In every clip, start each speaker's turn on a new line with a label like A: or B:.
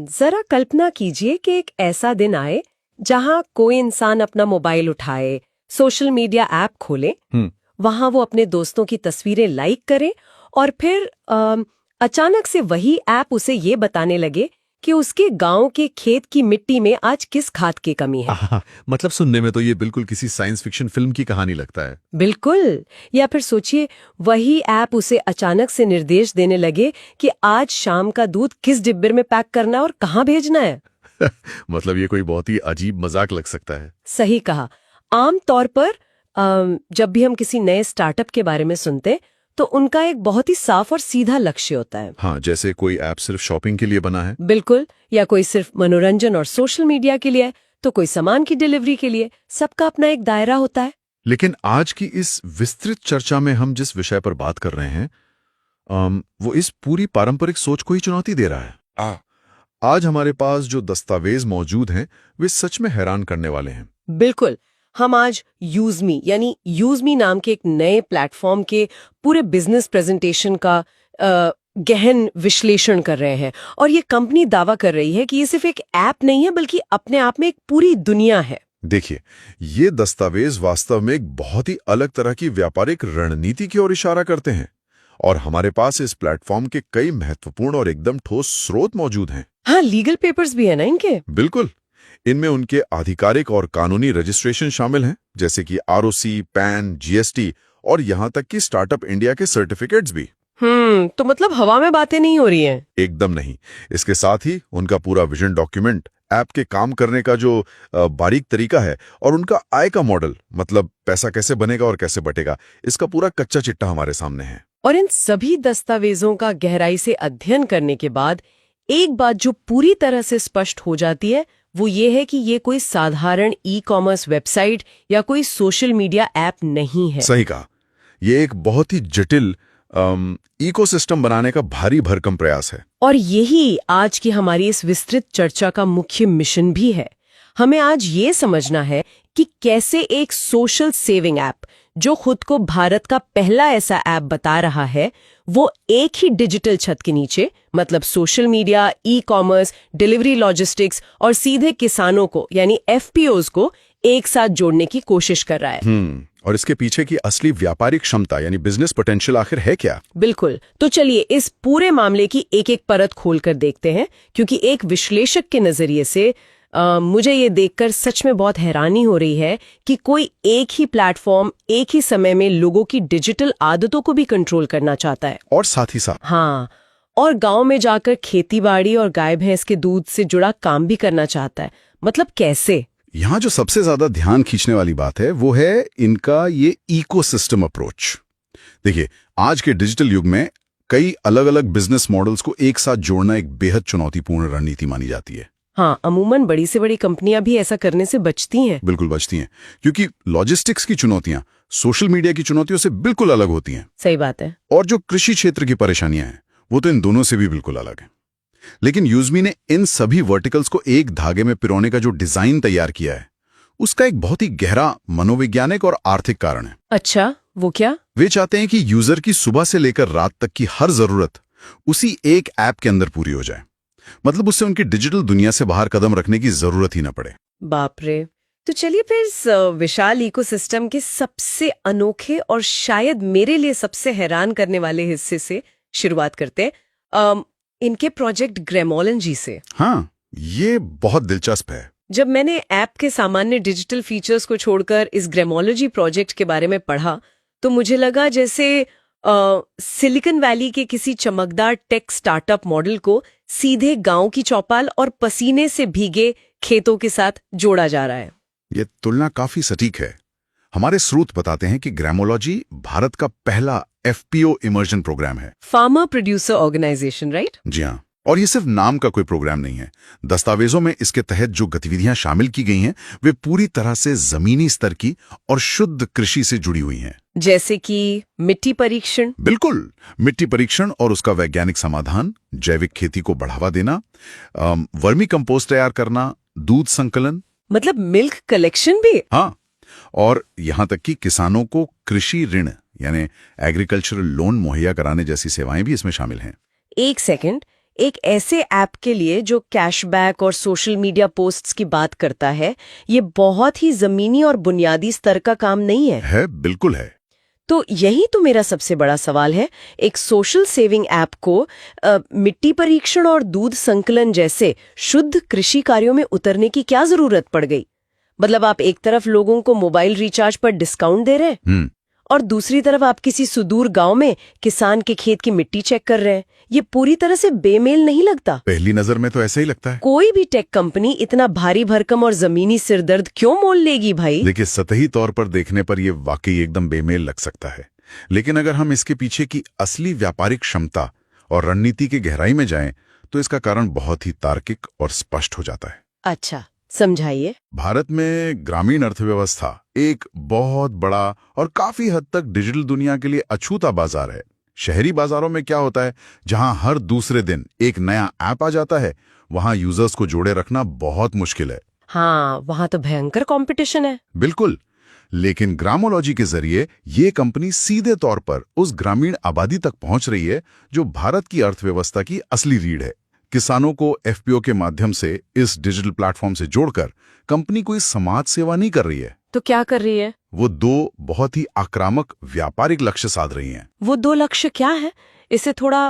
A: जरा कल्पना कीजिए कि एक ऐसा दिन आए जहां कोई इंसान अपना मोबाइल उठाए, सोशल मीडिया ऐप खोले, वहां वो अपने दोस्तों की तस्वीरें लाइक करे और फिर अचानक से वही ऐप उसे ये बताने लगे कि उसके गांव के खेत की मिट्टी में आज किस खाद की कमी है।
B: मतलब सुनने में तो ये बिल्कुल किसी साइंस फिक्शन फिल्म की कहानी लगता है।
A: बिल्कुल। या फिर सोचिए वही ऐप उसे अचानक से निर्देश देने लगे कि आज शाम का दूध किस डिब्बे में पैक करना है और कहाँ भेजना है।
B: मतलब ये कोई बहुत ही अजीब मजाक लग सकता है।
A: सही कहा। आम तौर पर जब भी हम किसी नए स्टार्टअप के बारे में सुनते तो उनका एक बहुत ही साफ और सीधा लक्ष्य होता है।
B: हाँ, जैसे कोई ऐप सिर्फ शॉपिंग के लिए बना है।
A: बिल्कुल। या कोई सिर्फ मनोरंजन और सोशल मीडिया के लिए, तो कोई सामान की डिलीवरी के लिए। सबका अपना एक दायरा होता है।
B: लेकिन आज की इस विस्तृत चर्चा में हम जिस विषय पर बात कर रहे हैं वो इस पूरी पारंपरिक सोच को ही चुनौती दे रहा है। आज हमारे पास जो दस्तावेज मौजूद हैं वे सच में हैरान करने वाले हैं।
A: बिल्कुल। हम आज यूजमी यानी यूजमी नाम के एक नए प्लेटफॉर्म के पूरे बिजनेस प्रेजेंटेशन का गहन विश्लेषण कर रहे हैं। और ये कंपनी दावा कर रही है कि ये सिर्फ एक ऐप नहीं है बल्कि अपने आप में एक पूरी दुनिया है।
B: देखिए, ये दस्तावेज वास्तव में एक बहुत ही अलग तरह की व्यापारिक रणनीति की ओर इशारा करते हैं और हमारे पास इस प्लेटफॉर्म के कई महत्वपूर्ण और एकदम ठोस स्रोत मौजूद हैं।
A: हाँ, लीगल पेपर्स भी है ना इनके।
B: बिल्कुल। इनमें उनके आधिकारिक और कानूनी रजिस्ट्रेशन शामिल हैं, जैसे कि आरओसी, पैन, जीएसटी और यहां तक कि स्टार्टअप इंडिया के सर्टिफिकेट्स भी।
A: तो मतलब हवा में बातें नहीं हो रही हैं।
B: एकदम नहीं। इसके साथ ही उनका पूरा विजन डॉक्यूमेंट, ऐप के काम करने का जो बारीक तरीका है और उनका आय का मॉडल, मतलब पैसा कैसे बनेगा और कैसे बटेगा, इसका पूरा कच्चा चिट्ठा हमारे सामने है।
A: और इन सभी दस्तावेजों का गहराई से अध्ययन करने के बाद एक बात जो पूरी तरह से स्पष्ट हो जाती है वो ये है कि ये कोई साधारण ई-कॉमर्स वेबसाइट या कोई सोशल मीडिया ऐप नहीं है।
B: सही कहा। ये एक बहुत ही जटिल इकोसिस्टम बनाने का भारी भरकम प्रयास है।
A: और यही आज की हमारी इस विस्तृत चर्चा का मुख्य मिशन भी है। हमें आज ये समझना है कि कैसे एक सोशल सेविंग ऐप जो खुद को भारत का पहला ऐसा ऐप बता रहा है, वो एक ही डिजिटल छत के नीचे, मतलब social media, ecommerce, delivery logistics और सीधे किसानों को यानी एफपीओज को एक साथ जोड़ने की कोशिश कर रहा है।
B: और इसके पीछे की असली व्यापारिक क्षमता यानी बिजनेस पोटेंशियल आखिर है क्या?
A: बिल्कुल। तो चलिए इस पूरे मामले की एक एक परत खोलकर देखते हैं, क्योंकि एक विश्लेषक के नजरिए से मुझे ये देखकर सच में बहुत हैरानी हो रही है कि कोई एक ही प्लेटफॉर्म एक ही समय में लोगों की डिजिटल आदतों को भी कंट्रोल करना चाहता है।
B: और साथ ही साथ
A: हाँ, और गांव में जाकर खेतीबाड़ी और गाय भैंस के दूध से जुड़ा काम भी करना चाहता है। मतलब कैसे?
B: यहाँ जो सबसे ज्यादा ध्यान खींचने वाली बात है वो है इनका ये इकोसिस्टम अप्रोच। देखिए, आज के डिजिटल युग में कई अलग अलग बिजनेस मॉडल्स को एक साथ जोड़ना एक बेहद चुनौतीपूर्ण रणनीति मानी जाती है।
A: हाँ, अमूमन बड़ी से बड़ी कंपनियां भी ऐसा करने से बचती हैं।
B: बिल्कुल बचती हैं, क्योंकि लॉजिस्टिक्स की चुनौतियां सोशल मीडिया की चुनौतियों से बिल्कुल अलग होती हैं।
A: सही बात है।
B: और जो कृषि क्षेत्र की परेशानियां हैं वो तो इन दोनों से भी बिल्कुल अलग हैं। लेकिन यूजमी ने इन सभी वर्टिकल्स को एक धागे में पिरोने का जो डिजाइन तैयार किया है, उसका एक बहुत ही गहरा मनोवैज्ञानिक और आर्थिक कारण है।
A: अच्छा, वो क्या?
B: वे चाहते हैं कि यूजर की सुबह से लेकर रात तक की हर जरूरत उसी एक ऐप के अंदर पूरी हो जाए। मतलब उससे उनकी डिजिटल दुनिया से बाहर कदम रखने की जरूरत ही न पड़े।
A: बाप रे। तो चलिए फिर इस विशाल इकोसिस्टम के सबसे अनोखे और शायद मेरे लिए सबसे हैरान करने वाले हिस्से से शुरुआत करते हैं, इनके प्रोजेक्ट ग्रेमोलॉजी से।
B: हाँ, ये बहुत दिलचस्प है।
A: जब मैंने ऐप के सामान्य डिजिटल फीचर्स को छोड़कर इस ग्रेमोलॉजी प्रोजेक्ट के बारे में पढ़ा तो मुझे लगा जैसे सिलिकॉन वैली के किसी चमकदार टेक स्टार्टअप मॉडल को सीधे गांव की चौपाल और पसीने से भीगे खेतों के साथ जोड़ा जा रहा है।
B: ये तुलना काफी सटीक है। हमारे स्रोत बताते हैं कि ग्रेमोलॉजी भारत का पहला एफपीओ इमर्जन प्रोग्राम है।
A: Farmer producer organisation, right?
B: जी हाँ। और ये सिर्फ नाम का कोई प्रोग्राम नहीं है। दस्तावेजों में इसके तहत जो गतिविधियां शामिल की गई हैं वे पूरी तरह से जमीनी स्तर की और शुद्ध कृषि से जुड़ी हुई हैं।
A: जैसे कि मिट्टी परीक्षण।
B: बिल्कुल, मिट्टी परीक्षण और उसका वैज्ञानिक समाधान, जैविक खेती को बढ़ावा देना, वर्मी कंपोस्ट तैयार करना, दूध संकलन,
A: मतलब मिल्क कलेक्शन भी।
B: हाँ, और यहां तक कि किसानों को कृषि ऋण यानी एग्रीकल्चरल लोन मुहैया कराने जैसी सेवाएं भी इसमें शामिल हैं।
A: एक सेकंड, एक ऐसे ऐप के लिए जो कैशबैक और सोशल मीडिया पोस्ट्स की बात करता है, ये बहुत ही जमीनी और बुनियादी स्तर का काम नहीं है।
B: बिल्कुल है।
A: तो यही तो मेरा सबसे बड़ा सवाल है। एक सोशल सेविंग ऐप को मिट्टी परीक्षण और दूध संकलन जैसे शुद्ध कृषि कार्यों में उतरने की क्या जरूरत पड़ गई? मतलब आप एक तरफ लोगों को मोबाइल रिचार्ज पर डिस्काउंट दे रहे हैं और दूसरी तरफ आप किसी सुदूर गांव में किसान के खेत की मिट्टी चेक कर रहे हैं। ये पूरी तरह से बेमेल नहीं लगता?
B: पहली नजर में तो ऐसा ही लगता है।
A: कोई भी टेक कंपनी इतना भारी भरकम और जमीनी सिरदर्द क्यों मोल लेगी भाई?
B: देखिए, सतही तौर पर देखने पर यह वाकई एकदम बेमेल लग सकता है, लेकिन अगर हम इसके पीछे की असली व्यापारिक क्षमता और रणनीति की गहराई में जाएं, तो इसका कारण बहुत ही तार्किक और स्पष्ट हो जाता है।
A: अच्छा, समझाइए।
B: भारत में ग्रामीण अर्थव्यवस्था एक बहुत बड़ा और काफी हद तक डिजिटल दुनिया के लिए अछूता बाजार है। शहरी बाजारों में क्या होता है, जहां हर दूसरे दिन एक नया ऐप आ जाता है, वहां यूजर्स को जोड़े रखना बहुत मुश्किल है।
A: हाँ, वहां तो भयंकर कंपटीशन है।
B: बिल्कुल। लेकिन ग्रामोलॉजी के जरिए ये कंपनी सीधे तौर पर उस ग्रामीण आबादी तक पहुंच रही है जो भारत की अर्थव्यवस्था की असली रीढ़ है। किसानों को एफपीओ के माध्यम से इस डिजिटल प्लेटफॉर्म से जोड़कर कंपनी कोई समाज सेवा नहीं कर रही है।
A: तो क्या कर रही है?
B: वो दो बहुत ही आक्रामक व्यापारिक लक्ष्य साध रही हैं।
A: वो दो लक्ष्य क्या है? इसे थोड़ा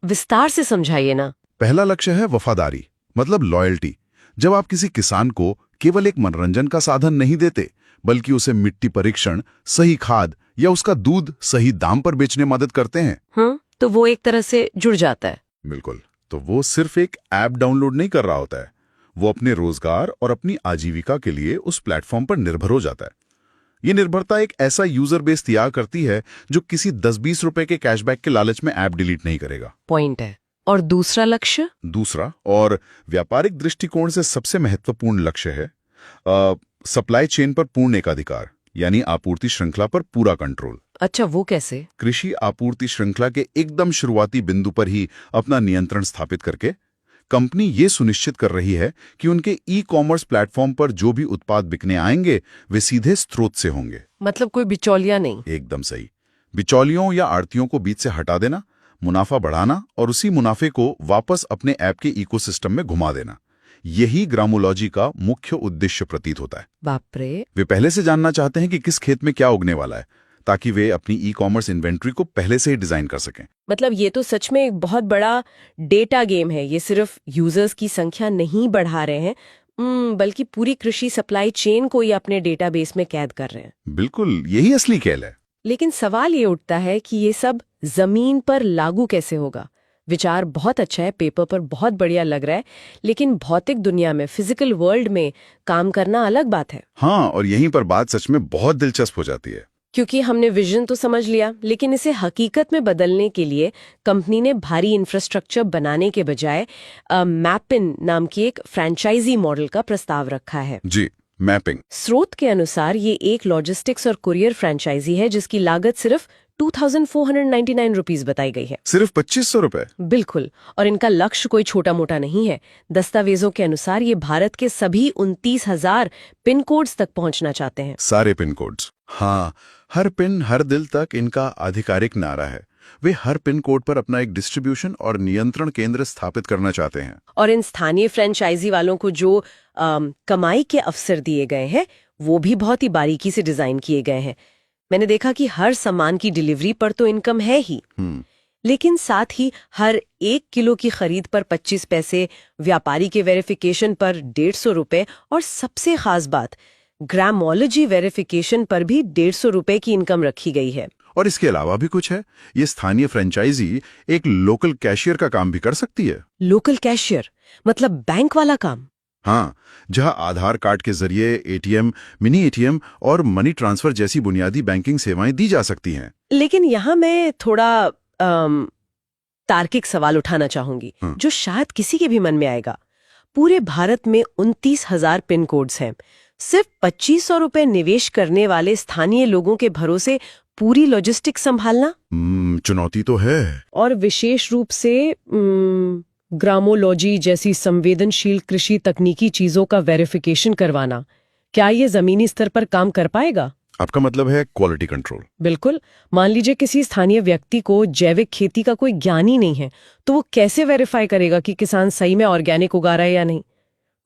A: विस्तार से समझाइए ना।
B: पहला लक्ष्य है वफादारी, मतलब लॉयल्टी। जब आप किसी किसान को केवल एक मनोरंजन का साधन नहीं देते, बल्कि उसे मिट्टी परीक्षण, सही खाद या उसका दूध सही दाम पर बेचने में मदद करते हैं,
A: तो वो एक तरह से जुड़ जाता है।
B: बिल्कुल। तो वो सिर्फ एक ऐप डाउनलोड नहीं कर रहा होता है, वो अपने रोजगार और अपनी आजीविका के लिए उस प्लेटफॉर्म पर निर्भर हो जाता है। ये निर्भरता एक ऐसा यूजर बेस तैयार करती है जो किसी 10-20 रुपए के कैशबैक के लालच में ऐप डिलीट नहीं करेगा।
A: पॉइंट है। और दूसरा लक्ष्य?
B: दूसरा और व्यापारिक दृष्टिकोण से सबसे महत्वपूर्ण लक्ष्य है सप्लाई चेन पर पूर्ण एकाधिकार, यानी आपूर्ति श्रृंखला पर पूरा कंट्रोल।
A: अच्छा, वो कैसे?
B: कृषि आपूर्ति श्रृंखला के एकदम शुरुआती बिंदु पर ही अपना नियंत्रण स्थापित करके कंपनी ये सुनिश्चित कर रही है कि उनके ई कॉमर्स प्लेटफॉर्म पर जो भी उत्पाद बिकने आएंगे वे सीधे स्रोत से होंगे।
A: मतलब कोई बिचौलिया नहीं?
B: एकदम सही। बिचौलियों या आड़तियों को बीच से हटा देना, मुनाफा बढ़ाना और उसी मुनाफे को वापस अपने ऐप के इकोसिस्टम में घुमा देना, यही ग्रामोलॉजी का मुख्य उद्देश्य प्रतीत होता है।
A: बाप रे।
B: वे पहले से जानना चाहते हैं कि किस खेत में क्या उगने वाला है, ताकि वे अपनी ई कॉमर्स इन्वेंट्री को पहले से ही डिजाइन कर सकें।
A: मतलब ये तो सच में एक बहुत बड़ा डेटा गेम है। ये सिर्फ यूजर्स की संख्या नहीं बढ़ा रहे हैं, बल्कि पूरी कृषि सप्लाई चेन को ही अपने डेटाबेस में कैद कर रहे हैं।
B: बिल्कुल, यही असली खेल है।
A: लेकिन सवाल ये उठता है कि ये सब जमीन पर लागू कैसे होगा? विचार बहुत अच्छा है, पेपर पर बहुत बढ़िया लग रहा है, लेकिन भौतिक दुनिया में, फिजिकल वर्ल्ड में काम करना अलग बात है।
B: हाँ, और यहीं पर बात सच में बहुत दिलचस्प हो जाती है।
A: क्योंकि हमने विजन तो समझ लिया, लेकिन इसे हकीकत में बदलने के लिए कंपनी ने भारी इंफ्रास्ट्रक्चर बनाने के बजाय मैपिन नाम की एक फ्रेंचाइजी मॉडल का प्रस्ताव रखा है।
B: जी, मैपिंग।
A: स्रोत के अनुसार ये एक लॉजिस्टिक्स और कुरियर फ्रेंचाइजी है जिसकी लागत सिर्फ 2,499 रुपीज बताई गई है।
B: सिर्फ 2500 रुपए?
A: बिल्कुल। और इनका लक्ष्य कोई छोटा मोटा नहीं है। दस्तावेजों के अनुसार ये भारत के सभी 29,000 पिन कोड्स तक पहुंचना चाहते हैं।
B: सारे पिन कोड्स? हाँ, हर पिन हर दिल तक इनका आधिकारिक नारा है। वे हर पिन कोड पर अपना एक डिस्ट्रीब्यूशन और नियंत्रण केंद्र स्थापित करना चाहते हैं।
A: और इन स्थानीय फ्रेंचाइजी वालों को जो कमाई के अवसर दिए गए हैं, वो भी बहुत ही बारीकी से डिजाइन किए गए हैं। मैंने देखा कि हर सामान की डिलीवरी पर तो इनकम है ही, लेकिन साथ ही हर 1 किलो की खरीद पर 25 पैसे, व्यापारी के वेरिफिकेशन पर 150 रुपए और सबसे खास बात, ग्रामोलॉजी वेरिफिकेशन पर भी 150 रुपए की इनकम रखी गई है।
B: और इसके अलावा भी कुछ है। ये स्थानीय फ्रेंचाइजी एक लोकल कैशियर का काम भी कर सकती है।
A: लोकल कैशियर मतलब बैंक वाला काम?
B: हाँ, जहां आधार कार्ड के जरिए एटीएम, मिनी एटीएम और मनी ट्रांसफर जैसी बुनियादी बैंकिंग सेवाएं दी जा सकती हैं।
A: लेकिन यहाँ मैं थोड़ा तार्किक सवाल उठाना चाहूंगी, जो शायद किसी के भी मन में आएगा। पूरे भारत में 29,000 पिन कोड्स हैं। सिर्फ 2,500 रुपए निवेश करने वाले स्थानीय लोगों के भरोसे पूरी लॉजिस्टिक्स संभालना
B: चुनौती तो है।
A: और विशेष रूप से ग्रामोलॉजी जैसी संवेदनशील कृषि तकनीकी चीजों का वेरिफिकेशन करवाना, क्या ये जमीनी स्तर पर काम कर पाएगा?
B: आपका मतलब है क्वालिटी कंट्रोल।
A: बिल्कुल। मान लीजिए किसी स्थानीय व्यक्ति को जैविक खेती का कोई ज्ञान ही नहीं है, तो वो कैसे वेरीफाई करेगा कि किसान सही में ऑर्गेनिक उगा रहा है या नहीं?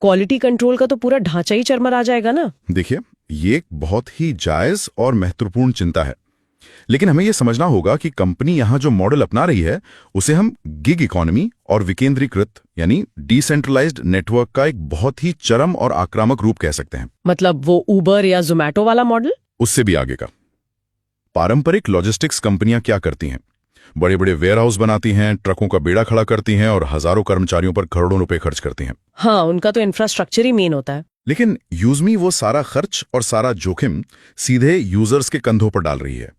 A: क्वालिटी कंट्रोल का तो पूरा ढांचा ही चरमरा जाएगा ना।
B: देखिए, ये एक बहुत ही जायज और महत्वपूर्ण चिंता है, लेकिन हमें यह समझना होगा कि कंपनी यहां जो मॉडल अपना रही है उसे हम गिग इकोनॉमी और विकेंद्रीकृत यानी डिसेंट्रलाइज्ड नेटवर्क का एक बहुत ही चरम और आक्रामक रूप कह सकते हैं।
A: मतलब वो उबर या जोमैटो वाला मॉडल?
B: उससे भी आगे का। पारंपरिक लॉजिस्टिक्स कंपनियां क्या करती हैं? बड़े बड़े वेयरहाउस बनाती हैं, ट्रकों का बेड़ा खड़ा करती हैं और हजारों कर्मचारियों पर करोड़ों रुपए खर्च करती हैं।
A: हाँ, उनका तो इंफ्रास्ट्रक्चर ही मेन होता है।
B: लेकिन यूजमी वो सारा खर्च और सारा जोखिम सीधे यूजर्स के कंधों पर डाल रही है।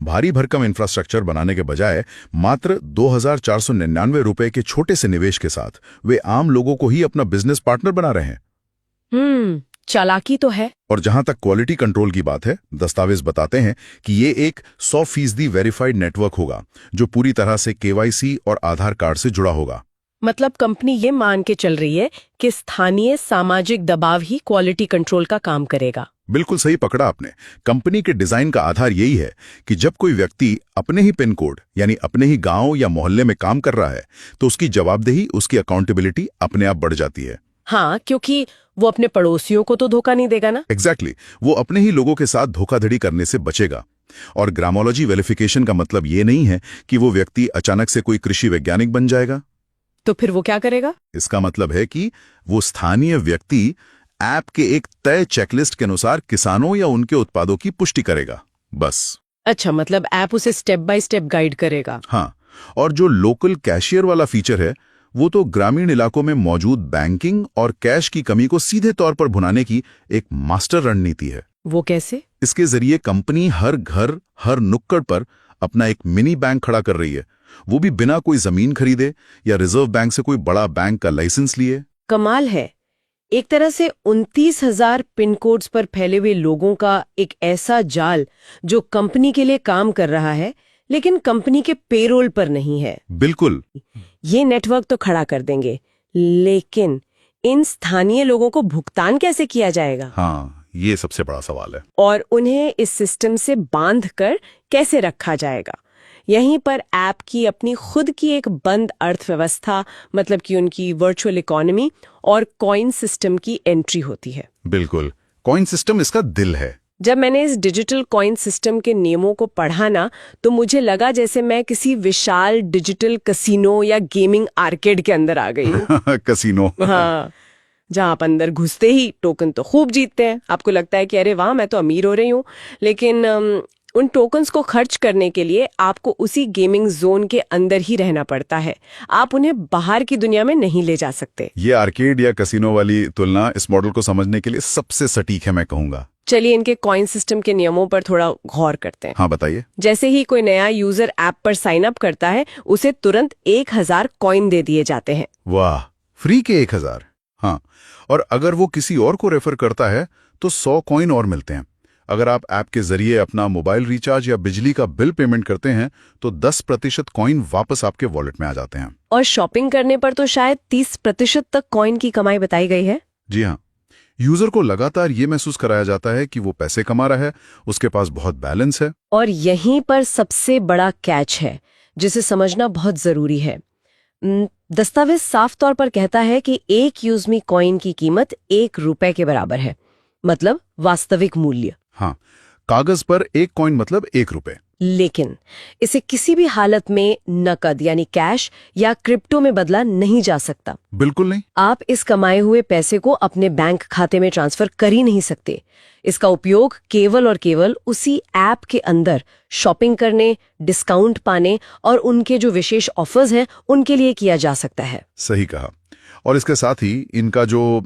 B: भारी भरकम इंफ्रास्ट्रक्चर बनाने के बजाय मात्र 2,499 रुपए के छोटे से निवेश के साथ वे आम लोगों को ही अपना बिजनेस पार्टनर बना रहे हैं।
A: चालाकी तो है।
B: और जहां तक क्वालिटी कंट्रोल की बात है, दस्तावेज बताते हैं कि ये एक 100% वेरीफाइड नेटवर्क होगा जो पूरी तरह से केवाईसी और आधार कार्ड से जुड़ा होगा।
A: मतलब कंपनी ये मान के चल रही है कि स्थानीय सामाजिक दबाव ही क्वालिटी कंट्रोल का काम करेगा।
B: बिल्कुल सही पकड़ा आपने। कंपनी के डिजाइन का आधार यही है कि जब कोई व्यक्ति अपने ही पिन कोड यानी अपने ही गांव या मोहल्ले में काम कर रहा है तो उसकी जवाबदेही, उसकी अकाउंटेबिलिटी अपने आप बढ़ जाती है।
A: हाँ, क्योंकि वो अपने पड़ोसियों को तो धोखा नहीं देगा ना।
B: एग्जैक्टली, वो अपने ही लोगों के साथ धोखाधड़ी करने से बचेगा। और ग्रामोलॉजी वेरिफिकेशन का मतलब ये नहीं है कि वो व्यक्ति अचानक से कोई कृषि वैज्ञानिक बन जाएगा।
A: तो फिर वो क्या करेगा?
B: इसका मतलब है कि वो स्थानीय व्यक्ति ऐप के एक तय चेकलिस्ट के अनुसार किसानों या उनके उत्पादों की पुष्टि करेगा, बस।
A: अच्छा, मतलब ऐप उसे स्टेप बाय स्टेप गाइड करेगा।
B: हाँ, और जो लोकल कैशियर वाला फीचर है वो तो ग्रामीण इलाकों में मौजूद बैंकिंग और कैश की कमी को सीधे तौर पर भुनाने की एक मास्टर रणनीति है।
A: वो कैसे?
B: इसके जरिए कंपनी हर घर, हर नुक्कड़ पर अपना एक मिनी बैंक खड़ा कर रही है, वो भी बिना कोई जमीन खरीदे या रिजर्व बैंक से कोई बड़ा बैंक का लाइसेंस लिए।
A: कमाल है। एक तरह से 29,000 पिन कोड्स पर फैले हुए लोगों का एक ऐसा जाल जो कंपनी के लिए काम कर रहा है लेकिन कंपनी के पेरोल पर नहीं है।
B: बिल्कुल।
A: ये नेटवर्क तो खड़ा कर देंगे, लेकिन इन स्थानीय लोगों को भुगतान कैसे किया जाएगा?
B: हाँ, ये सबसे बड़ा सवाल है।
A: और उन्हें इस सिस्टम से बांधकर कैसे रखा जाएगा? यहीं पर ऐप की अपनी खुद की एक बंद अर्थव्यवस्था, मतलब कि उनकी वर्चुअल इकोनॉमी और कॉइन सिस्टम की एंट्री होती है।
B: बिल्कुल, कॉइन सिस्टम इसका दिल है।
A: जब मैंने इस डिजिटल कॉइन सिस्टम के नियमों को पढ़ा ना, तो मुझे लगा जैसे मैं किसी विशाल डिजिटल कसिनो या गेमिंग आर्केड के अंदर आ गई हूँ।
B: कसिनो।
A: हाँ, जहाँ आप अंदर घुसते ही टोकन तो खूब जीतते हैं। आपको लगता है कि अरे वाह, मैं तो अमीर हो रही हूँ, लेकिन उन टोकन्स को खर्च करने के लिए आपको उसी गेमिंग जोन के अंदर ही रहना पड़ता है। आप उन्हें बाहर की दुनिया में नहीं ले जा सकते।
B: ये आर्केड या कसिनो वाली तुलना इस मॉडल को समझने के लिए सबसे सटीक है, मैं कहूंगा।
A: चलिए इनके कॉइन सिस्टम के नियमों पर थोड़ा गौर करते हैं।
B: हाँ, बताइए।
A: जैसे ही कोई नया यूजर ऐप पर साइन अप करता है, उसे तुरंत 1,000 कॉइन दे दिए जाते हैं।
B: वाह, फ्री के 1,000। हाँ, और अगर वो किसी और को रेफर करता है तो 100 कॉइन और मिलते हैं। अगर आप ऐप के जरिए अपना मोबाइल रिचार्ज या बिजली का बिल पेमेंट करते हैं तो 10% कॉइन वापस आपके वॉलेट में आ जाते हैं।
A: और शॉपिंग करने पर तो शायद 30% तक कॉइन की कमाई बताई गई है।
B: जी हाँ, यूजर को लगातार ये महसूस कराया जाता है कि वो पैसे कमा रहा है, उसके पास बहुत बैलेंस है।
A: और यहीं पर सबसे बड़ा कैच है जिसे समझना बहुत जरूरी है। दस्तावेज साफ तौर पर कहता है कि एक यूजमी कॉइन की कीमत 1 रुपए के बराबर है, मतलब वास्तविक मूल्य।
B: हाँ, कागज पर एक कॉइन मतलब 1 रुपए।
A: लेकिन इसे किसी भी हालत में नकद यानी कैश या क्रिप्टो में बदला नहीं जा सकता।
B: बिल्कुल नहीं।
A: आप इस कमाए हुए पैसे को अपने बैंक खाते में ट्रांसफर कर ही नहीं सकते। इसका उपयोग केवल और केवल उसी ऐप के अंदर शॉपिंग करने, डिस्काउंट पाने और उनके जो विशेष ऑफर्स हैं उनके लिए किया जा सकता है।
B: सही कहा। और इसके साथ ही इनका जो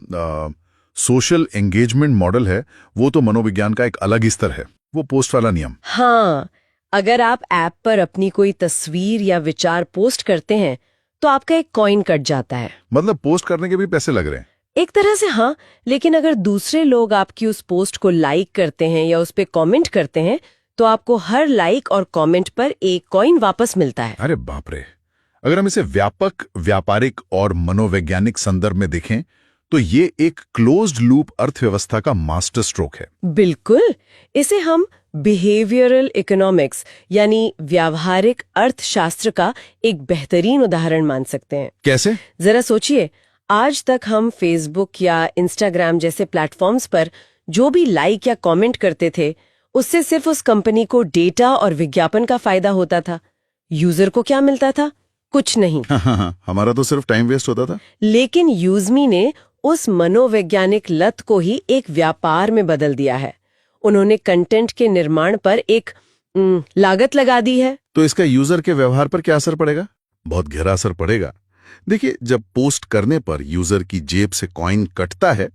B: सोशल एंगेजमेंट मॉडल है वो तो मनोविज्ञान का एक अलग ही स्तर है, वो पोस्ट वाला नियम।
A: हाँ, अगर आप ऐप पर अपनी कोई तस्वीर या विचार पोस्ट करते हैं तो आपका एक कॉइन कट जाता है।
B: मतलब पोस्ट करने के भी पैसे लग रहे हैं?
A: एक तरह से हाँ, लेकिन अगर दूसरे लोग आपकी उस पोस्ट को लाइक करते हैं या उस पे कमेंट करते हैं तो आपको हर लाइक और कमेंट पर 1 कॉइन वापस मिलता है।
B: अरे बाप रे! अगर हम इसे व्यापक, व्यापारिक और मनोवैज्ञानिक संदर्भ में देखें तो ये एक क्लोज्ड लूप अर्थव्यवस्था का मास्टर स्ट्रोक है।
A: बिल्कुल। इसे हम बिहेवियरल इकोनॉमिक्स यानी व्यावहारिक अर्थशास्त्र का एक बेहतरीन उदाहरण मान सकते हैं।
B: कैसे?
A: जरा सोचिए, आज तक हम फेसबुक या इंस्टाग्राम जैसे प्लेटफॉर्म्स पर जो भी लाइक या कमेंट करते थे, उससे सिर्फ उस कंपनी को डेटा और विज्ञापन का फायदा होता था। यूजर को क्या मिलता था? कुछ नहीं।
B: हमारा तो सिर्फ टाइम वेस्ट होता था।
A: लेकिन यूजमी ने उस मनोवैज्ञानिक लत को ही एक व्यापार में बदल दिया है। उन्होंने कंटेंट के निर्माण पर एक लागत लगा दी है।
B: तो इसका यूजर के व्यवहार पर क्या असर पड़ेगा? बहुत गहरा असर पड़ेगा। देखिए, जब पोस्ट करने पर यूजर की जेब से कॉइन कटता है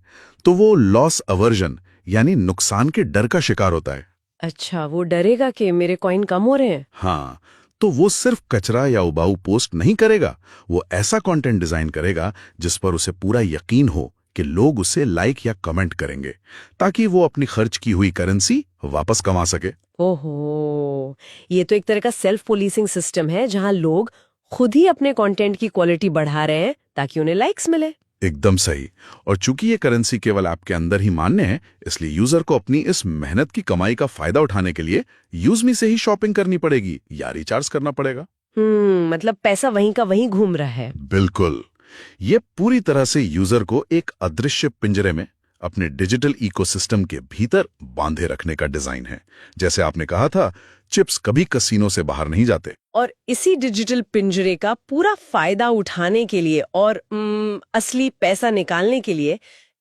B: तो वो लॉस अवर्जन यानी नुकसान के डर का शिकार होता है।
A: अच्छा, वो डरेगा कि मेरे कॉइन कम हो रहे हैं।
B: हाँ, तो वो सिर्फ कचरा या उबाऊ पोस्ट नहीं करेगा, वो ऐसा कंटेंट डिजाइन करेगा जिस पर उसे पूरा यकीन हो कि लोग उसे लाइक या कमेंट करेंगे, ताकि वो अपनी खर्च की हुई करेंसी वापस कमा सके।
A: ओहो, ये तो एक तरह का सेल्फ पोलीसिंग सिस्टम है जहां लोग खुद ही अपने कंटेंट की क्वालिटी बढ़ा रहे हैं ताकि उन्हें लाइक्स मिले।
B: एकदम सही। और चूंकि ये करेंसी केवल आपके अंदर ही मान्य है, इसलिए यूजर को अपनी इस मेहनत की कमाई का फायदा उठाने के लिए यूजमी से ही शॉपिंग करनी पड़ेगी या रिचार्ज करना पड़ेगा।
A: मतलब पैसा वहीं का वहीं घूम रहा है।
B: बिल्कुल। ये पूरी तरह से यूजर को एक अदृश्य पिंजरे में अपने डिजिटल इकोसिस्टम के भीतर बांधे रखने का डिजाइन है। जैसे आपने कहा था, चिप्स कभी कसीनो से बाहर नहीं जाते।
A: और इसी डिजिटल पिंजरे का पूरा फायदा उठाने के लिए और असली पैसा निकालने के लिए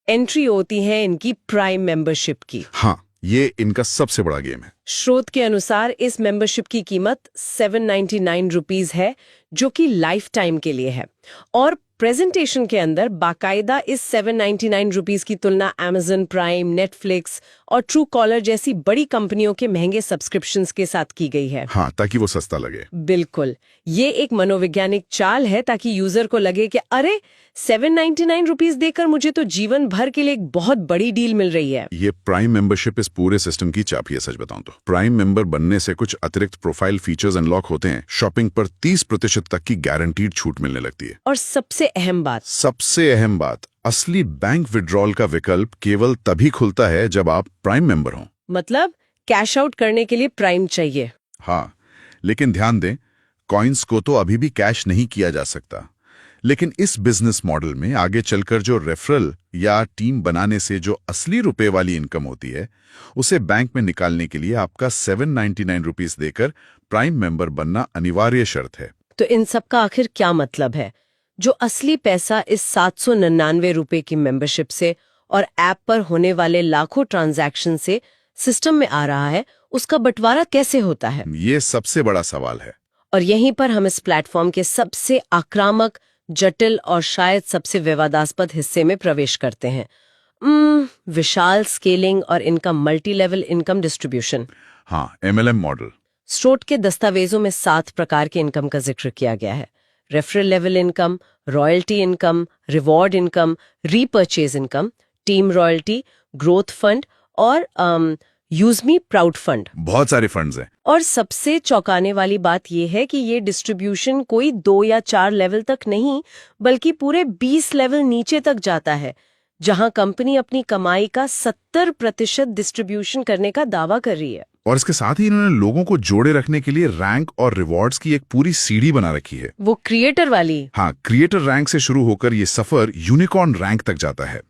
A: एंट्री होती है इनकी प्राइम मेंबरशिप की।
B: हाँ, ये इनका सबसे बड़ा गेम है।
A: स्रोत के अनुसार इस मेंबरशिप की कीमत 799 रुपीस है, जो कि लाइफ टाइम के लिए है। और प्रेजेंटेशन के अंदर बाकायदा इस 799 रुपीस की तुलना Amazon प्राइम, नेटफ्लिक्स और ट्रू कॉलर जैसी बड़ी कंपनियों के महंगे सब्सक्रिप्शंस के साथ की गई है।
B: हाँ, ताकि वो सस्ता लगे।
A: बिल्कुल, ये एक मनोवैज्ञानिक चाल है ताकि यूजर को लगे कि अरे 799 रुपीस देकर मुझे तो जीवन भर के लिए एक बहुत बड़ी डील मिल रही है।
B: ये प्राइम मेंबरशिप इस पूरे सिस्टम की चाबी है। सच बताऊं तो प्राइम मेंबर बनने से कुछ अतिरिक्त प्रोफाइल फीचर्स अनलॉक होते हैं। शॉपिंग पर 30% तक की गारंटीड छूट मिलने लगती है।
A: और सबसे अहम बात,
B: असली बैंक विड्रॉल का विकल्प केवल तभी खुलता है जब आप प्राइम मेंबर हों।
A: मतलब कैश आउट करने के लिए प्राइम चाहिए।
B: हाँ, लेकिन ध्यान दें, कॉइन्स को तो अभी भी कैश नहीं किया जा सकता। लेकिन इस बिजनेस मॉडल में आगे चलकर जो रेफरल या टीम बनाने से जो असली रुपए वाली इनकम होती है, उसे बैंक में निकालने के लिए आपका 799 रुपीस देकर प्राइम मेंबर बनना अनिवार्य शर्त है।
A: तो इन सब का आखिर क्या मतलब है? जो असली पैसा इस 799 रुपए की मेंबरशिप से और ऐप पर होने वाले लाखों ट्रांजैक्शन से सिस्टम में आ रहा है, उसका बंटवारा कैसे होता है?
B: ये सबसे बड़ा सवाल है।
A: और यहीं पर हम इस प्लेटफॉर्म के सबसे आक्रामक, जटिल और शायद सबसे विवादास्पद हिस्से में प्रवेश करते हैं। विशाल स्केलिंग और इनका मल्टी लेवल इनकम डिस्ट्रीब्यूशन।
B: हाँ, MLM मॉडल।
A: स्रोत के दस्तावेजों में 7 प्रकार के इनकम का जिक्र किया गया है। Referral level income, royalty income, reward income, repurchase income, team royalty, growth fund और यूजमी प्राउड फंड।
B: बहुत सारे फंड्स हैं।
A: और सबसे चौंकाने वाली बात यह है कि ये डिस्ट्रीब्यूशन कोई 2 या 4 लेवल तक नहीं, बल्कि पूरे 20 लेवल नीचे तक जाता है, जहां कंपनी अपनी कमाई का 70% डिस्ट्रीब्यूशन करने का दावा कर रही है।
B: और इसके साथ ही इन्होंने लोगों को जोड़े रखने के लिए रैंक और रिवॉर्ड्स की एक पूरी सीढ़ी बना रखी है।
A: वो क्रिएटर वाली।
B: हाँ, क्रिएटर रैंक से शुरू होकर ये सफर यूनिकॉर्न रैंक तक जाता है।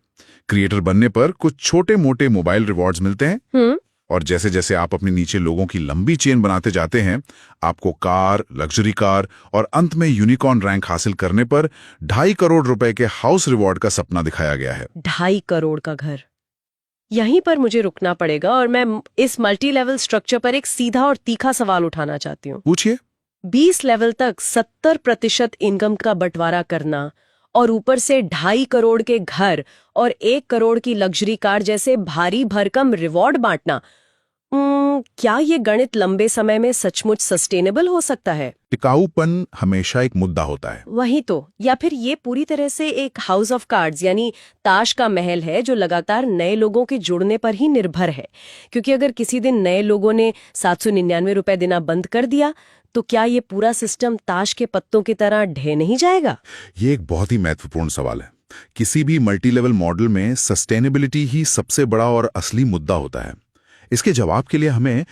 B: क्रिएटर बनने पर कुछ छोटे मोटे मोबाइल रिवॉर्ड्स मिलते हैं। और जैसे जैसे आप अपने नीचे लोगों की लंबी चेन बनाते जाते हैं, आपको कार, लग्जरी कार और अंत में यूनिकॉर्न रैंक हासिल करने पर 2.5 करोड़ रुपए के हाउस रिवॉर्ड का सपना दिखाया गया है।
A: 2.5 करोड़ का घर। यहीं पर मुझे रुकना पड़ेगा और मैं इस मल्टी लेवल स्ट्रक्चर पर एक सीधा और तीखा सवाल उठाना चाहती हूँ।
B: पूछिए।
A: 20 लेवल तक 70% इनकम का बंटवारा करना और ऊपर से 2.5 करोड़ के घर और 1 करोड़ की लग्जरी कार जैसे भारी भरकम रिवॉर्ड बांटना, क्या ये गणित लंबे समय में सचमुच सस्टेनेबल हो सकता है?
B: टिकाऊपन हमेशा एक मुद्दा होता है।
A: वही तो। या फिर ये पूरी तरह से एक हाउस ऑफ कार्ड्स यानी ताश का महल है जो लगातार नए लोगों के जुड़ने पर ही निर्भर है। क्योंकि अगर किसी दिन नए लोगों ने 799 रुपए देना बंद कर दिया, तो क्या ये पूरा सिस्टम ताश के पत्तों की तरह ढह नहीं जाएगा?
B: ये एक बहुत ही महत्वपूर्ण सवाल है। किसी भी मल्टी लेवल मॉडल में सस्टेनेबिलिटी ही सबसे बड़ा और असली मुद्दा होता है। इसके जवाब के लिए हमें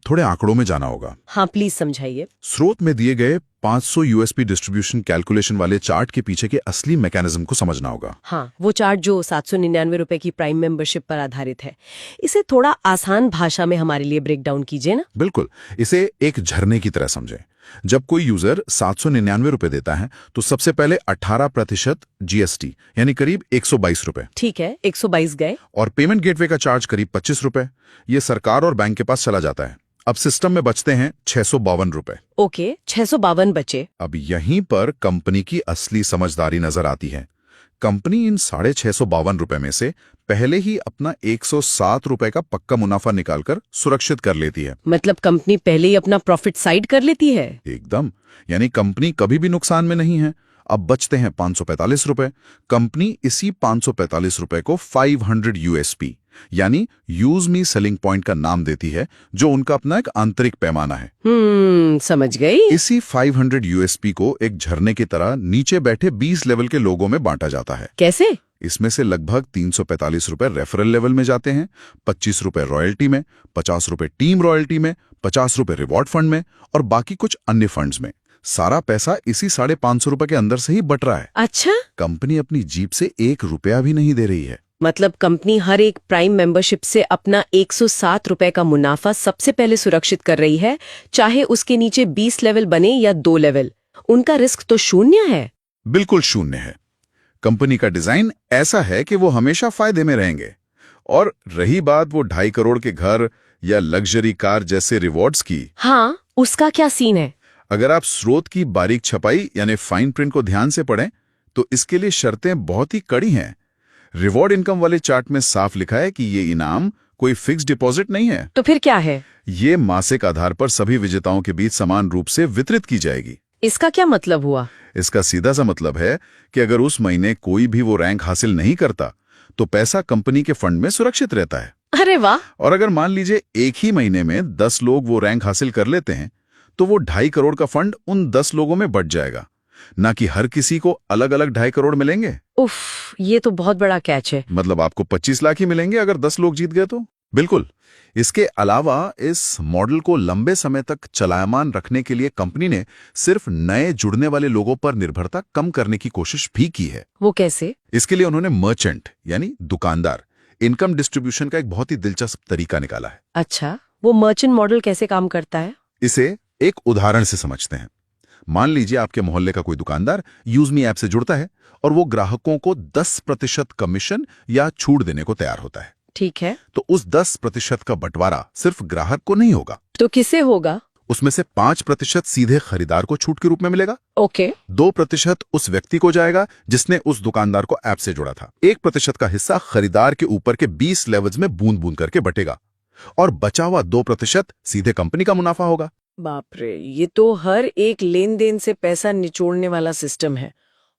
B: थोड़े आंकड़ों में जाना होगा।
A: हाँ, प्लीज समझाइए।
B: स्रोत में दिए गए 500 यूएसपी डिस्ट्रीब्यूशन कैलकुलेशन वाले चार्ट के पीछे के असली मैकेनिज्म को समझना होगा।
A: हाँ, वो चार्ट जो 799 रुपए की प्राइम मेंबरशिप पर आधारित है। इसे थोड़ा आसान भाषा में हमारे लिए ब्रेक डाउन कीजिए ना।
B: बिल्कुल, इसे एक झरने की तरह समझें। जब कोई यूजर 799 रुपए देता है तो सबसे पहले 18% जीएसटी यानी करीब 122 रुपए।
A: ठीक है, 122 गए।
B: और पेमेंट गेटवे का चार्ज करीब 25 रुपए। ये सरकार और बैंक के पास चला जाता है। अब सिस्टम में बचते हैं 652 रुपए।
A: ओके, 652 बचे।
B: अब यहीं पर कंपनी की असली समझदारी नजर आती है। कंपनी इन 652 रुपए में से पहले ही अपना 107 रुपए का पक्का मुनाफा निकालकर सुरक्षित कर लेती है।
A: मतलब कंपनी पहले ही अपना प्रॉफिट साइड कर लेती है।
B: एकदम, यानी कंपनी कभी भी नुकसान में नहीं है। अब बचते हैं 545 रुपए। कंपनी इसी 545 रुपए को 500 यूएसपी यानी यूज मी सेलिंग पॉइंट का नाम देती है, जो उनका अपना एक आंतरिक पैमाना है।
A: समझ गई।
B: इसी 500 यूएसपी को एक झरने की तरह नीचे बैठे 20 लेवल के लोगों में बांटा जाता है।
A: कैसे?
B: इसमें से लगभग 345 रुपए रेफरल लेवल में जाते हैं, 25 रुपए रॉयल्टी में, 50 रुपए टीम रॉयल्टी में, 50 रुपए रिवॉर्ड फंड में और बाकी कुछ अन्य फंड्स में। सारा पैसा इसी 550 रुपए के अंदर से ही बट रहा है।
A: अच्छा,
B: कंपनी अपनी जेब से 1 रुपया भी नहीं दे रही है।
A: मतलब कंपनी हर एक प्राइम मेंबरशिप से अपना 107 रुपए का मुनाफा सबसे पहले सुरक्षित कर रही है, चाहे उसके नीचे 20 लेवल बने या 2 लेवल। उनका रिस्क तो शून्य है।
B: बिल्कुल शून्य है। कंपनी का डिजाइन ऐसा है कि वो हमेशा फायदे में रहेंगे। और रही बात वो 2.5 करोड़ के घर या लग्जरी कार जैसे रिवॉर्ड्स की,
A: हाँ, उसका क्या सीन है?
B: अगर आप स्रोत की बारीक छपाई यानी फाइन प्रिंट को ध्यान से पढ़ें तो इसके लिए शर्तें बहुत ही कड़ी हैं। रिवॉर्ड इनकम वाले चार्ट में साफ लिखा है कि ये इनाम कोई फिक्स डिपॉजिट नहीं है।
A: तो फिर क्या है?
B: ये मासिक आधार पर सभी विजेताओं के बीच समान रूप से वितरित की जाएगी।
A: इसका क्या मतलब हुआ?
B: इसका सीधा सा मतलब है कि अगर उस महीने कोई भी वो रैंक हासिल नहीं करता तो पैसा कंपनी के फंड में सुरक्षित रहता है।
A: अरे वाह!
B: और अगर मान लीजिए एक ही महीने में 10 लोग वो रैंक हासिल कर लेते हैं तो वो 2.5 करोड़ का फंड उन 10 लोगों में बट जाएगा, ना कि हर किसी को अलग अलग 2.5 करोड़ मिलेंगे।
A: उफ, ये तो बहुत बड़ा कैच है।
B: मतलब आपको 25 लाख ही मिलेंगे अगर 10 लोग जीत गए तो। बिल्कुल। इसके अलावा इस मॉडल को लंबे समय तक चलायमान रखने के लिए कंपनी ने सिर्फ नए जुड़ने वाले लोगों पर निर्भरता कम करने की कोशिश भी की है।
A: वो कैसे?
B: इसके लिए उन्होंने मर्चेंट यानी दुकानदार इनकम डिस्ट्रीब्यूशन का एक बहुत ही दिलचस्प तरीका निकाला है।
A: अच्छा, वो मर्चेंट मॉडल कैसे काम करता है?
B: इसे एक उदाहरण से समझते हैं। मान लीजिए आपके मोहल्ले का कोई दुकानदार यूजमी ऐप से जुड़ता है और वो ग्राहकों को 10% कमीशन या छूट देने को तैयार होता है।
A: ठीक है।
B: तो उस 10% का बंटवारा सिर्फ ग्राहक को नहीं होगा।
A: तो किसे होगा?
B: उसमें से 5% सीधे खरीदार को छूट के रूप में मिलेगा।
A: ओके।
B: 2% उस व्यक्ति को जाएगा जिसने उस दुकानदार को ऐप से जोड़ा था। 1% का हिस्सा खरीदार के ऊपर के 20 लेवल्स में बूंद बूंद करके बटेगा और बचा हुआ 2% सीधे कंपनी का मुनाफा होगा।
A: बाप रे, ये तो हर एक लेन देन से पैसा निचोड़ने वाला सिस्टम है।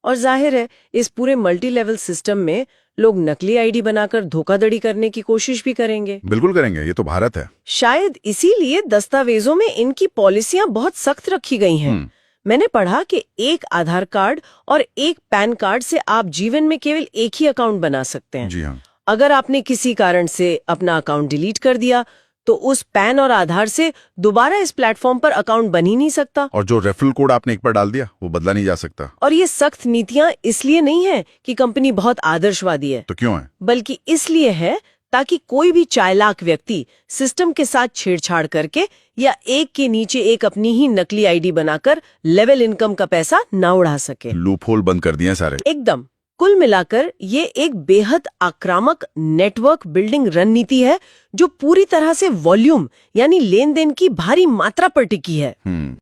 A: और जाहिर है इस पूरे मल्टी लेवल सिस्टम में लोग नकली आईडी बनाकर धोखाधड़ी करने की कोशिश भी करेंगे।
B: बिल्कुल करेंगे, ये तो भारत है।
A: शायद इसीलिए दस्तावेजों में इनकी पॉलिसियां बहुत सख्त रखी गई हैं। मैंने पढ़ा कि एक आधार कार्ड और एक पैन कार्ड से आप जीवन में केवल एक ही अकाउंट बना सकते हैं।
B: जी हाँ।
A: अगर आपने किसी कारण से अपना अकाउंट डिलीट कर दिया तो उस पैन और आधार से दोबारा इस प्लेटफॉर्म पर अकाउंट बन ही नहीं सकता।
B: और जो रेफरल कोड आपने एक बार डाल दिया वो बदला नहीं जा सकता।
A: और ये सख्त नीतियां इसलिए नहीं है कि कंपनी बहुत आदर्शवादी है,
B: तो क्यों है?
A: बल्कि इसलिए है ताकि कोई भी चालाक व्यक्ति सिस्टम के साथ छेड़छाड़ करके या एक के नीचे एक अपनी ही नकली आईडी बनाकर लेवल इनकम का पैसा ना उड़ा सके।
B: लूपहोल बंद कर दिए सारे।
A: एकदम। कुल मिलाकर ये एक बेहद आक्रामक नेटवर्क बिल्डिंग रणनीति है जो पूरी तरह से वॉल्यूम यानी लेन देन की भारी मात्रा पर टिकी है।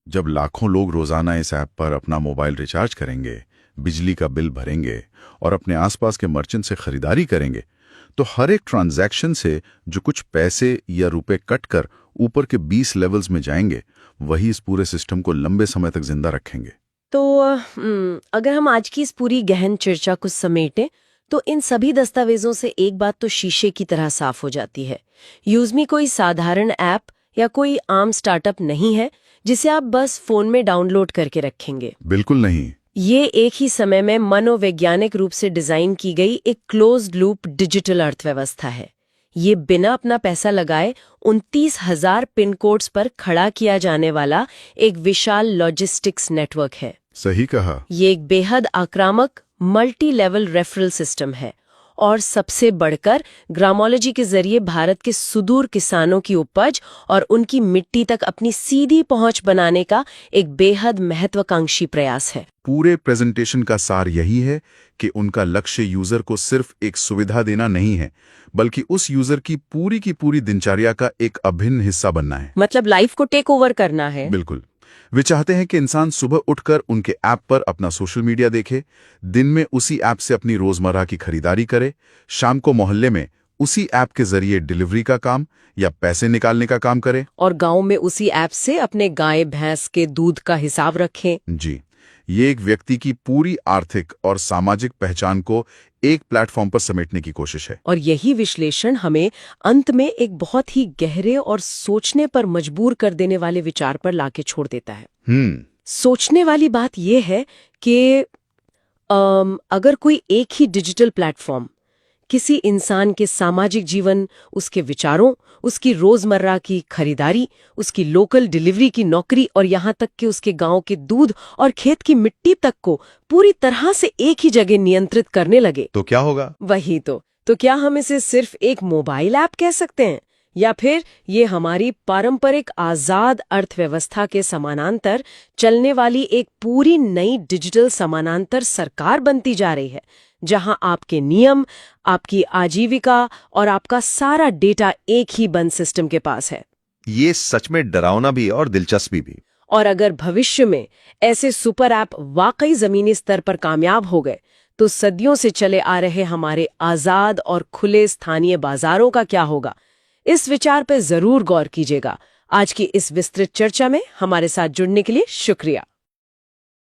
B: जब लाखों लोग रोजाना इस ऐप पर अपना मोबाइल रिचार्ज करेंगे, बिजली का बिल भरेंगे और अपने आसपास के मर्चेंट से खरीदारी करेंगे, तो हर एक ट्रांजैक्शन से जो कुछ पैसे या रुपए कट कर ऊपर के 20 लेवल्स में जाएंगे, वही इस पूरे सिस्टम को लंबे समय तक जिंदा रखेंगे।
A: तो अगर हम आज की इस पूरी गहन चर्चा को समेटें तो इन सभी दस्तावेजों से एक बात तो शीशे की तरह साफ हो जाती है। यूजमी कोई साधारण ऐप या कोई आम स्टार्टअप नहीं है जिसे आप बस फोन में डाउनलोड करके रखेंगे।
B: बिल्कुल नहीं।
A: ये एक ही समय में मनोवैज्ञानिक रूप से डिजाइन की गई एक क्लोज्ड लूप डिजिटल अर्थव्यवस्था है। ये बिना अपना पैसा लगाए 29,000 पिन कोड्स पर खड़ा किया जाने वाला एक विशाल लॉजिस्टिक्स नेटवर्क है।
B: सही कहा।
A: ये एक बेहद आक्रामक मल्टी लेवल रेफरल सिस्टम है और सबसे बढ़कर ग्रामोलॉजी के जरिए भारत के सुदूर किसानों की उपज और उनकी मिट्टी तक अपनी सीधी पहुंच बनाने का एक बेहद महत्वाकांक्षी प्रयास है।
B: पूरे प्रेजेंटेशन का सार यही है कि उनका लक्ष्य यूजर को सिर्फ एक सुविधा देना नहीं है, बल्कि उस यूजर की पूरी दिनचर्या का एक अभिन्न हिस्सा बनना है।
A: मतलब लाइफ को टेक ओवर करना है।
B: बिल्कुल। वे चाहते हैं कि इंसान सुबह उठकर उनके ऐप पर अपना सोशल मीडिया देखे, दिन में उसी ऐप से अपनी रोजमर्रा की खरीदारी करे, शाम को मोहल्ले में उसी ऐप के जरिए डिलीवरी का काम या पैसे निकालने का काम करे,
A: और गांव में उसी ऐप से अपने गाय भैंस के दूध का हिसाब रखें।
B: जी, ये एक व्यक्ति की पूरी आर्थिक और सामाजिक पहचान को एक प्लेटफॉर्म पर समेटने की कोशिश है।
A: और यही विश्लेषण हमें अंत में एक बहुत ही गहरे और सोचने पर मजबूर कर देने वाले विचार पर लाके छोड़ देता है। सोचने वाली बात यह है कि अगर कोई एक ही डिजिटल प्लेटफॉर्म किसी इंसान के सामाजिक जीवन, उसके विचारों, उसकी रोजमर्रा की खरीदारी, उसकी लोकल डिलीवरी की नौकरी और यहाँ तक कि उसके गांव के दूध और खेत की मिट्टी तक को पूरी तरह से एक ही जगह नियंत्रित करने लगे,
B: तो क्या होगा?
A: वही तो क्या हम इसे सिर्फ एक मोबाइल ऐप कह सकते हैं, या फिर ये हमारी पारंपरिक आजाद अर्थव्यवस्था के समानांतर चलने वाली एक पूरी नई डिजिटल समानांतर सरकार बनती जा रही है, जहां आपके नियम, आपकी आजीविका और आपका सारा डेटा एक ही बंद सिस्टम के पास है?
C: ये सच में डरावना भी और दिलचस्पी भी।
A: और अगर भविष्य में ऐसे सुपर ऐप वाकई जमीनी स्तर पर कामयाब हो गए, तो सदियों से चले आ रहे हमारे आजाद और खुले स्थानीय बाजारों का क्या होगा? इस विचार पर जरूर गौर कीजिएगा। आज की इस विस्तृत चर्चा में हमारे साथ जुड़ने के लिए शुक्रिया।